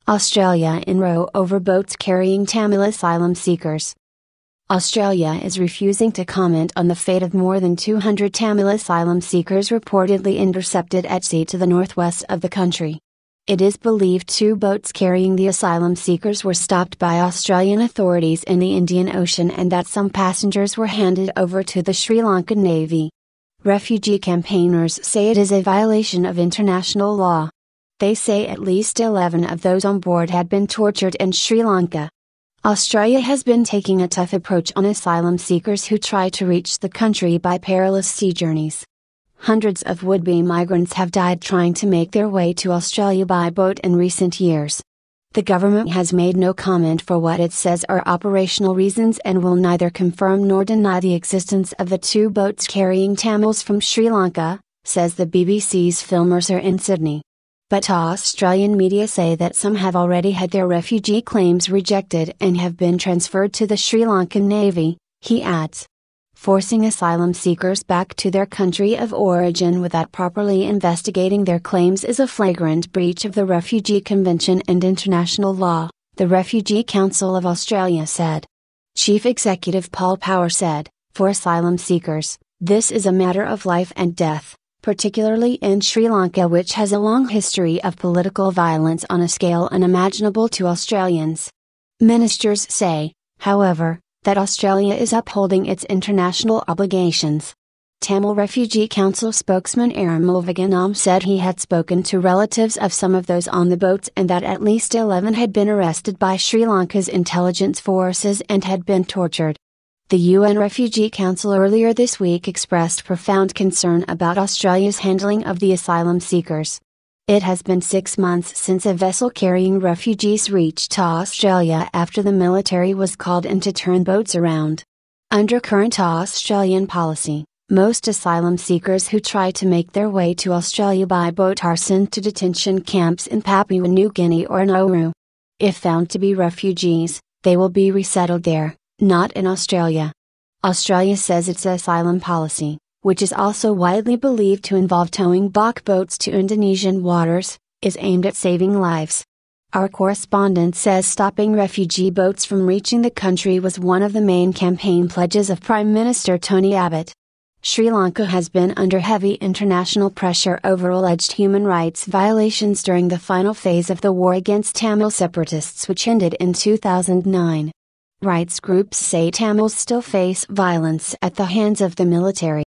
Australia in row over boats carrying Tamil asylum seekers. Australia is refusing to comment on the fate of more than 200 Tamil asylum seekers reportedly intercepted at sea to the northwest of the country. It is believed 2 boats carrying the asylum seekers were stopped by Australian authorities in the Indian Ocean and that some passengers were handed over to the Sri Lankan Navy. Refugee campaigners say it is a violation of international law. They say at least 11 of those on board had been tortured in Sri Lanka. Australia has been taking a tough approach on asylum seekers who try to reach the country by perilous sea journeys. Hundreds of would-be migrants have died trying to make their way to Australia by boat in recent years. The government has made no comment for what it says are operational reasons and will neither confirm nor deny the existence of the 2 boats carrying Tamils from Sri Lanka, says the BBC's Phil Mercer in Sydney. But Australian media say that some have already had their refugee claims rejected and have been transferred to the Sri Lankan Navy, he adds. Forcing asylum seekers back to their country of origin without properly investigating their claims is a flagrant breach of the Refugee Convention and international law, the Refugee Council of Australia said. Chief Executive Paul Power said, for asylum seekers, this is a matter of life and death, particularly in Sri Lanka, which has a long history of political violence on a scale unimaginable to Australians. Ministers say, however, that Australia is upholding its international obligations. Tamil Refugee Council spokesman Arumugam said he had spoken to relatives of some of those on the boats and that at least 11 had been arrested by Sri Lanka's intelligence forces and had been tortured. The UN Refugee Council earlier this week expressed profound concern about Australia's handling of the asylum seekers. It has been 6 months since a vessel carrying refugees reached Australia after the military was called in to turn boats around. Under current Australian policy, most asylum seekers who try to make their way to Australia by boat are sent to detention camps in Papua New Guinea or Nauru. If found to be refugees, they will be resettled there, not in Australia. Australia says its asylum policy, which is also widely believed to involve towing Bach boats to Indonesian waters, is aimed at saving lives. Our correspondent says stopping refugee boats from reaching the country was one of the main campaign pledges of Prime Minister Tony Abbott. Sri Lanka has been under heavy international pressure over alleged human rights violations during the final phase of the war against Tamil separatists, which ended in 2009. Rights groups say Tamils still face violence at the hands of the military.